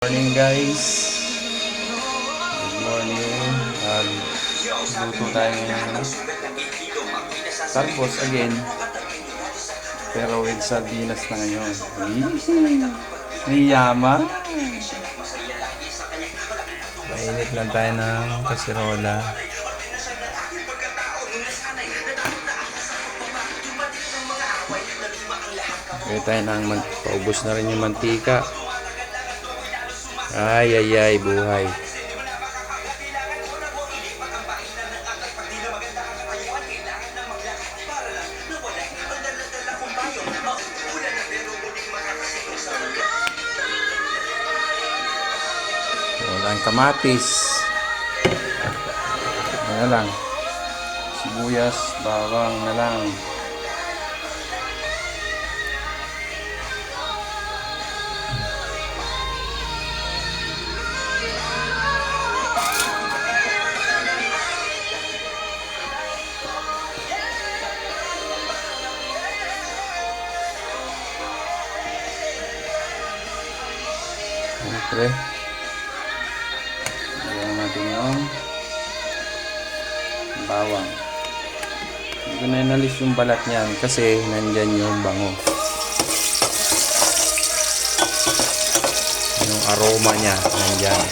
Morning guys. Good morning. Luto tayo ng talbos again. Pero with sardinas na ngayon. Niyama. Mainit lang tayo ng kasirola. Kaya tayo ng paubos na rin yung mantika. Ay, buhay. Walang kamatis. Ano lang. Sibuyas, bawang na lang. Siyempre, lagyan natin yung bawang. Hindi ko na inalis yung balat niyan kasi nandyan yung bango. Yung aroma niya nandyan.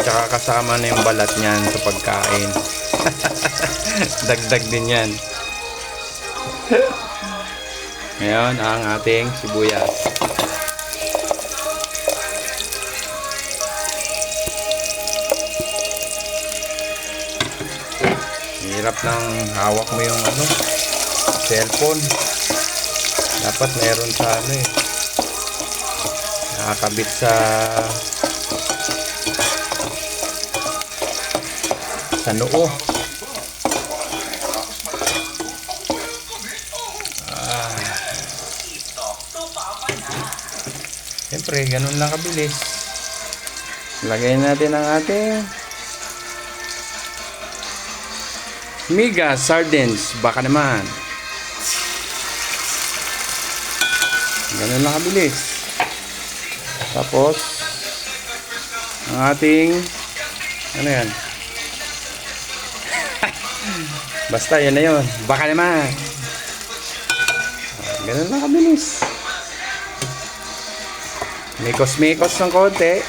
Tsaka kasama na yung balat niyan sa pagkain. Dagdag din yan. Ngayon ang ating sibuyas. Hirap nang hawak mo yung cellphone. Dapat meron sa nakakabit sa noo. Siyempre, ganun lang kabilis. Lagay natin ang ating Mega Sardines. Baka naman. Ganun lang kabilis. Tapos, ang ating ano yan? Basta yan na yun. Baka naman. Ganun lang kabilis. Mikos-mikos ng konti.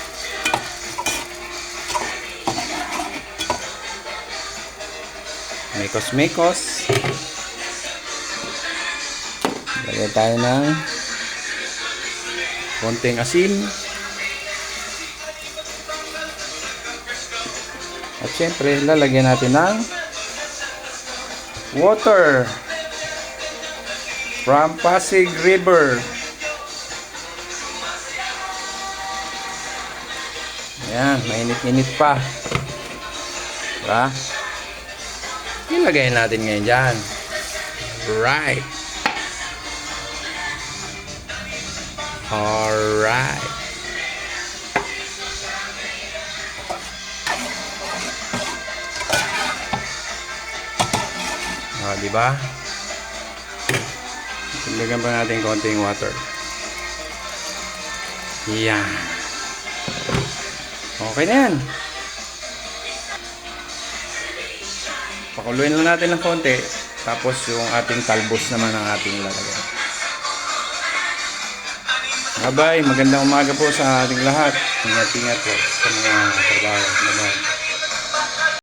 Mikos-mikos. Lagyan tayo ng konting asin. At syempre, lalagyan natin ng water from Pasig River. Ayan, mainit-init pa. Diba? Ilagay natin ngayon dyan. Right. Alright. Diba? Ilagyan pa natin konting water. Yan. Okay na yan. Pakuluin lang natin ng konti. Tapos yung ating talbos naman ang ating lalagyan. Bye-bye. Magandang umaga po sa ating lahat. Ingat-ingat po sa mga trabaho. Bye-bye.